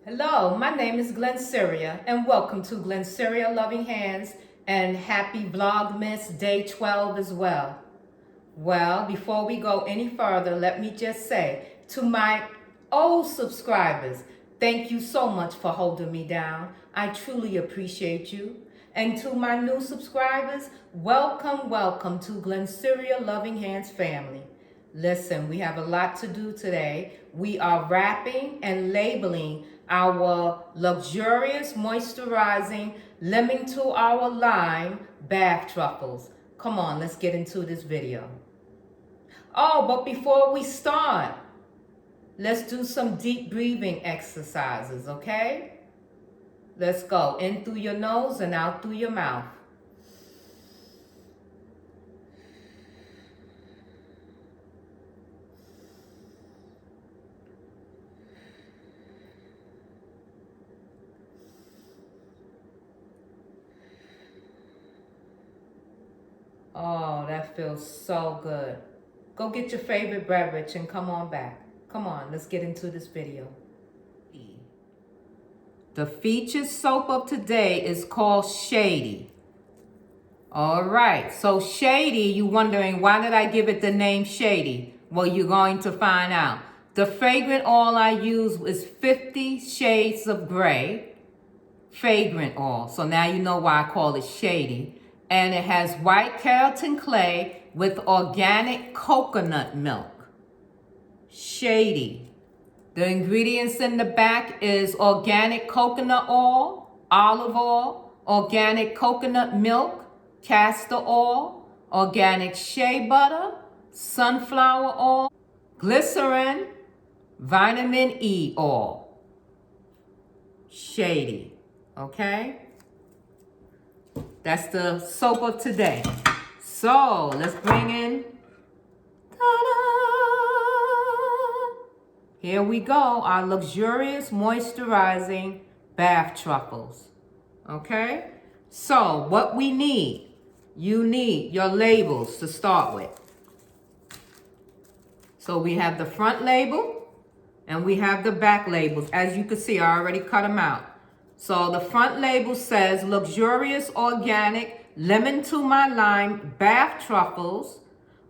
Hello, my name is Glennceria and welcome to Glennceria Loving Hands and happy Vlogmas Day 12 as well. Well, before we go any further, let me just say to my old subscribers, thank you so much for holding me down. I truly appreciate you. And to my new subscribers, welcome to Glennceria Loving Hands family. Listen, we have a lot to do today. We are wrapping and labeling our luxurious moisturizing lemon to our lime bath truffles. Come on, let's get into this video. Oh, but before we start, let's do some deep breathing exercises, okay? Let's go in through your nose and out through your mouth. Oh, that feels so good. Go get your favorite beverage and come on back. Come on, let's get into this video. The featured soap of today is called Shady. All right, so Shady, you wondering why did I give it the name Shady? Well, you're going to find out. The fragrant oil I use is 50 Shades of Gray fragrant oil. So now you know why I call it Shady. And it has white keratin clay with organic coconut milk. Shady. The ingredients in the back is organic coconut oil, olive oil, organic coconut milk, castor oil, organic shea butter, sunflower oil, glycerin, vitamin E oil. Shady, okay? That's the soap of today. So let's bring in, here we go, our luxurious moisturizing bath truffles. Okay? So what we need, you need your labels to start with. So we have the front label and we have the back labels. As you can see, I already cut them out. So the front label says luxurious organic lemon to my lime bath truffles,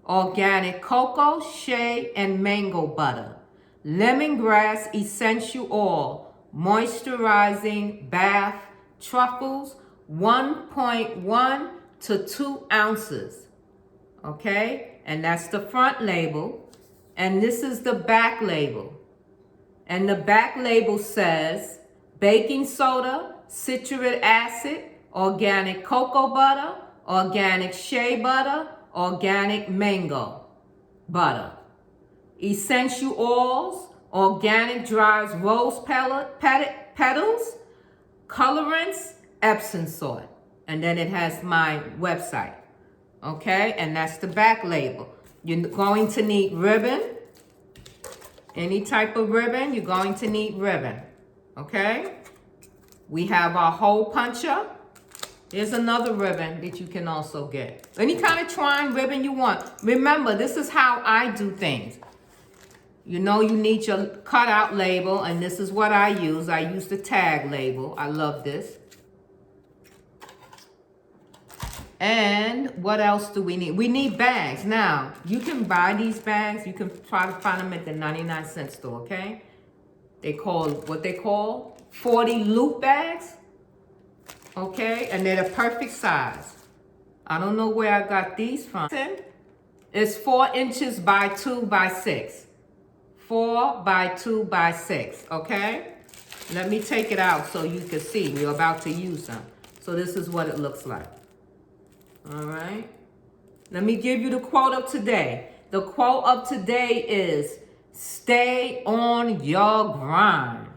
organic cocoa, shea, and mango butter, lemongrass essential oil, moisturizing bath truffles, 1.1 to 2 ounces. Okay, and that's the front label. And this is the back label. And the back label says baking soda, citric acid, organic cocoa butter, organic shea butter, organic mango butter, essential oils, organic dries rose petals, colorants, Epsom salt. And then it has my website. Okay, and that's the back label. You're going to need ribbon. Any type of ribbon, you're going to need ribbon. Okay? We have our hole puncher. There's another ribbon that you can also get. Any kind of twine ribbon you want. Remember, this is how I do things. You know you need your cutout label, and this is what I use. I use the tag label. I love this. And what else do we need? We need bags. Now, you can buy these bags. You can try to find them at the 99-cent store, okay? They call, what they call 40 loop bags, okay? And they're the perfect size. I don't know where I got these from. It's 4 inches by 2 by 6. 4 by 2 by 6, okay? Let me take it out so you can see. We're about to use them. So this is what it looks like. All right. Let me give you the quote of today. The quote of today is, stay on your grind.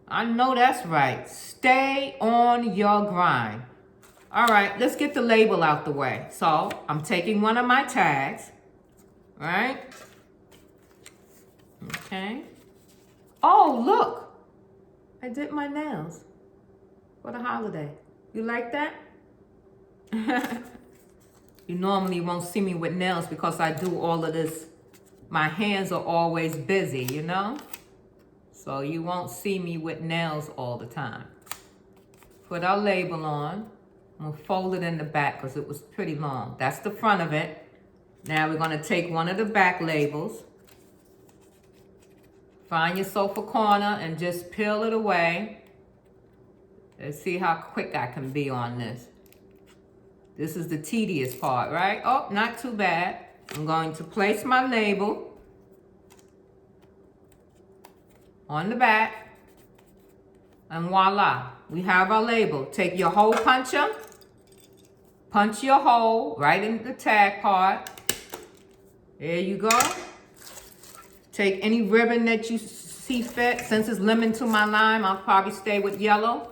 I know that's right. Stay on your grind. All right, let's get the label out the way. So I'm taking one of my tags, right? Okay. Oh, look. I did my nails for the holiday. You like that? You normally won't see me with nails because I do all of this. My hands are always busy, you know? So you won't see me with nails all the time. Put our label on. I'm gonna fold it in the back because it was pretty long. That's the front of it. Now we're gonna take one of the back labels. Find your sofa corner and just peel it away. Let's see how quick I can be on this. This is the tedious part, right? Oh, not too bad. I'm going to place my label on the back. And voila, we have our label. Take your hole puncher. Punch your hole right in the tag part. There you go. Take any ribbon that you see fit. Since it's lemon to my lime, I'll probably stay with yellow.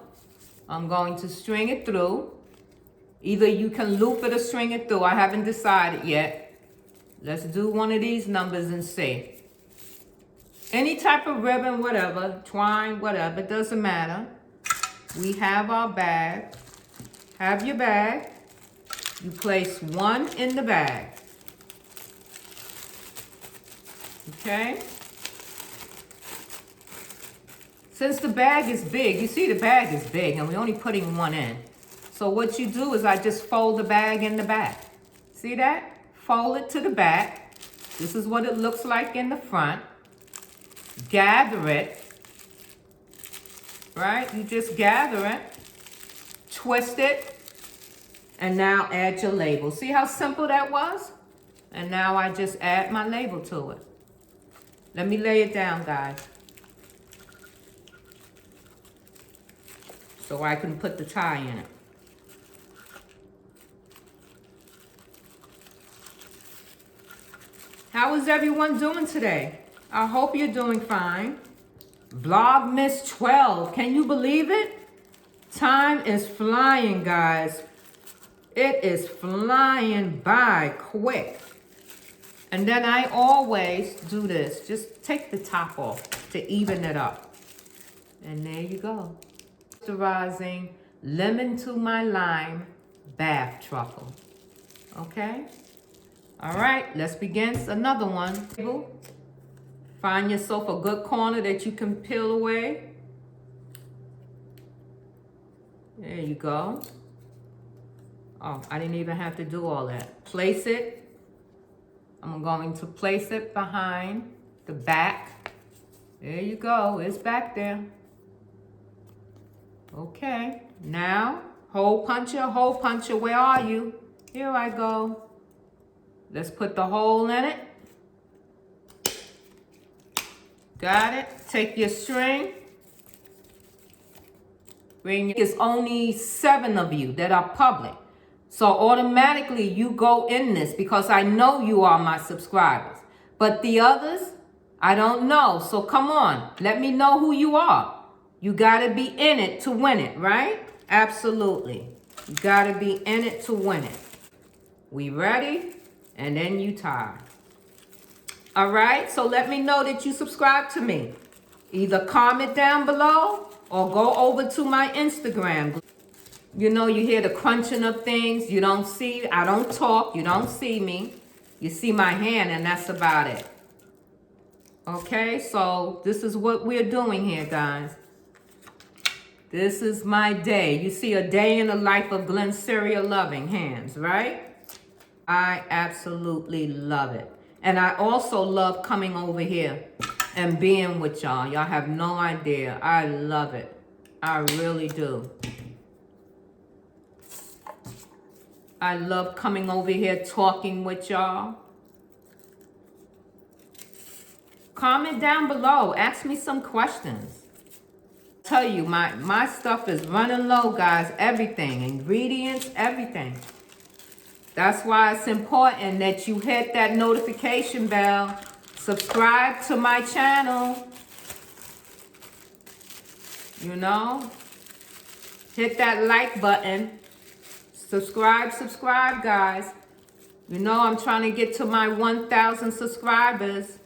I'm going to string it through. Either you can loop it or string it through. I haven't decided yet. Let's do one of these numbers and see. Any type of ribbon, whatever, twine, whatever, it doesn't matter. We have our bag. Have your bag. You place one in the bag. Okay? Since the bag is big, you see the bag is big and we're only putting one in. So what you do is I just fold the bag in the back. See that? Fold it to the back. This is what it looks like in the front. Gather it. Right? You just gather it. Twist it. And now add your label. See how simple that was? And now I just add my label to it. Let me lay it down, guys. So I can put the tie in it. How is everyone doing today? I hope you're doing fine. Vlogmas 12, can you believe it? Time is flying, guys. It is flying by quick. And then I always do this. Just take the top off to even it up. And there you go. Moisturizing lemon to my lime bath truffle. Okay? All right, let's begin another one. Find yourself a good corner that you can peel away. There you go. Oh, I didn't even have to do all that. Place it. I'm going to place it behind the back. There you go, it's back there. Okay, now, hole puncher, where are you? Here I go. Let's put the hole in it. Got it? Take your string. It's only 7 of you that are public. So automatically you go in this because I know you are my subscribers. But the others, I don't know. So come on, let me know who you are. You gotta be in it to win it, right? Absolutely. You gotta be in it to win it. We ready? And then you tie. All right, so let me know that you subscribe to me. Either comment down below or go over to my Instagram. You know, you hear the crunching of things. You don't see, I don't talk. You don't see me. You see my hand and that's about it. Okay, so this is what we're doing here, guys. This is my day. You see a day in the life of Glennceria Loving Hands, right? I absolutely love it. And I also love coming over here and being with y'all. Y'all have no idea. I love it. I really do. I love coming over here talking with y'all. Comment down below. Ask me some questions. Tell you, my stuff is running low, guys. Everything. Ingredients, everything. That's why it's important that you hit that notification bell. Subscribe to my channel. You know? Hit that like button. Subscribe, guys. You know I'm trying to get to my 1,000 subscribers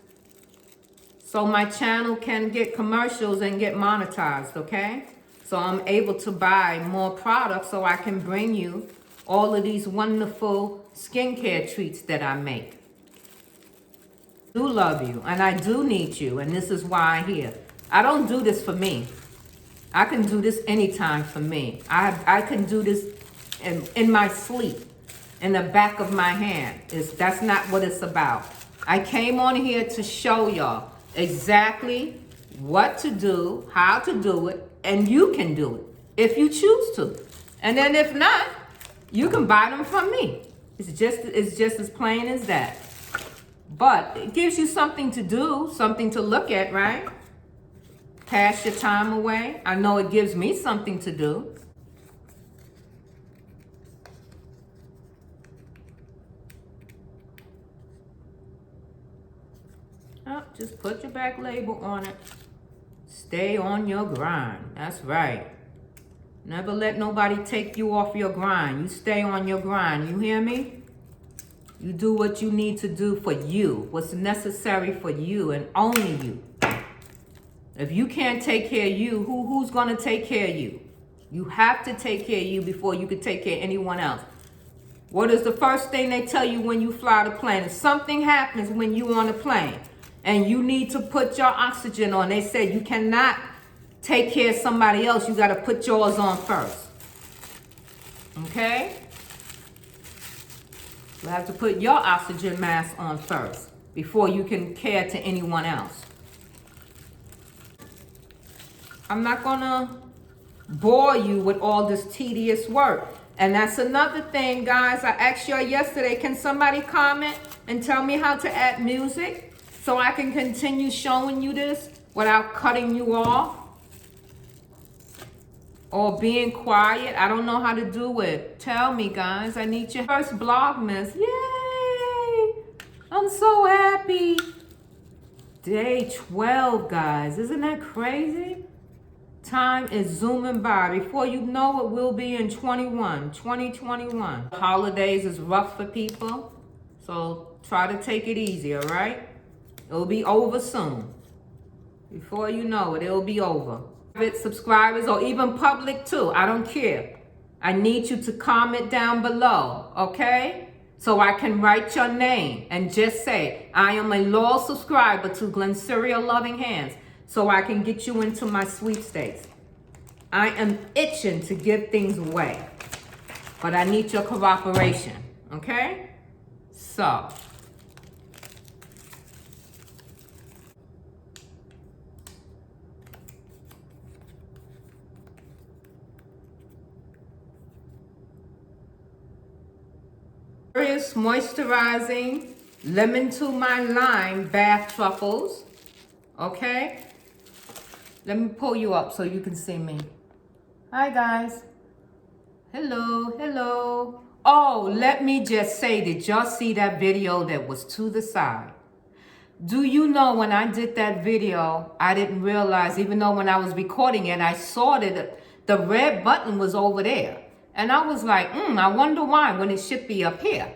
so my channel can get commercials and get monetized, okay? So I'm able to buy more products so I can bring you all of these wonderful skincare treats that I make. I do love you and I do need you, and this is why I'm here. I don't do this for me. I can do this anytime for me. I can do this in my sleep, in the back of my hand. That's not what it's about. I came on here to show y'all exactly what to do, how to do it, and you can do it if you choose to. And then if not, you can buy them from me. It's just as plain as that. But it gives you something to do, something to look at, right? Pass your time away. I know it gives me something to do. Oh, just put your back label on it. Stay on your grind. That's right. Never let nobody take you off your grind. You stay on your grind. You hear me? You do what you need to do for you. What's necessary for you and only you. If you can't take care of you, who's going to take care of you? You have to take care of you before you can take care of anyone else. What is the first thing they tell you when you fly the plane? If something happens when you on the plane and you need to put your oxygen on, they said you cannot take care of somebody else. You got to put yours on first. Okay? You have to put your oxygen mask on first before you can care to anyone else. I'm not going to bore you with all this tedious work. And that's another thing, guys. I asked y'all yesterday, can somebody comment and tell me how to add music so I can continue showing you this without cutting you off or being quiet? I don't know how to do it. Tell me, guys. I need your first Vlogmas. Yay! I'm so happy. Day 12, guys. Isn't that crazy? Time is zooming by. Before you know it, we'll be in 2021. Holidays is rough for people, so try to take it easy, all right? It'll be over soon. Before you know it, it'll be over. Private subscribers or even public too, I don't care. I need you to comment down below, okay? So I can write your name and just say, I am a loyal subscriber to Glennceria Loving Hands, so I can get you into my sweepstakes. I am itching to give things away, but I need your cooperation, okay? So, Luxurious Moisturizing Lemon to My Lime Bath Truffles, okay? Let me pull you up so you can see me. Hi, guys. Hello, hello. Oh, let me just say, did y'all see that video that was to the side? Do you know when I did that video, I didn't realize, even though when I was recording it, I saw that the red button was over there. And I was like, I wonder why when it should be up here.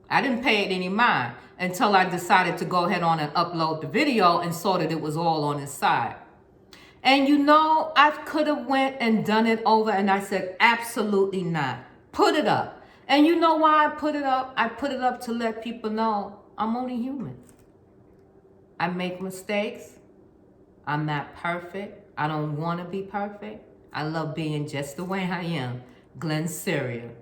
I didn't pay it any mind until I decided to go ahead on and upload the video and saw that it was all on its side. And you know, I could have went and done it over, and I said, absolutely not. Put it up. And you know why I put it up? I put it up to let people know I'm only human. I make mistakes. I'm not perfect. I don't want to be perfect. I love being just the way I am. Glennceria.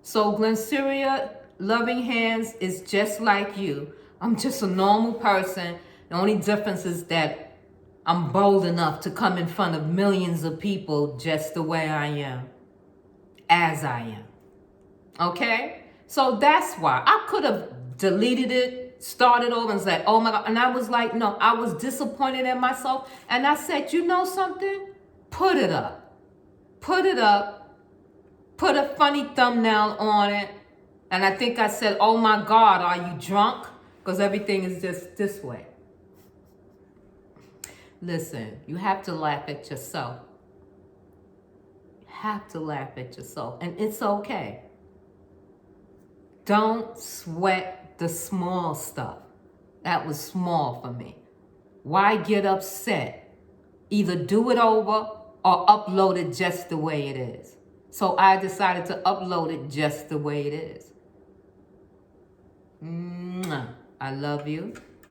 So Glennceria Loving Hands is just like you. I'm just a normal person. The only difference is that I'm bold enough to come in front of millions of people just the way I am, as I am. Okay? So that's why. I could have deleted it, started over and said, oh my God. And I was like, no, I was disappointed in myself. And I said, you know something? Put it up. Put it up. Put a funny thumbnail on it. And I think I said, oh my God, are you drunk? Because everything is just this way. Listen, you have to laugh at yourself. You have to laugh at yourself. And it's okay. Don't sweat the small stuff. That was small for me. Why get upset? Either do it over or upload it just the way it is. So I decided to upload it just the way it is. I love you.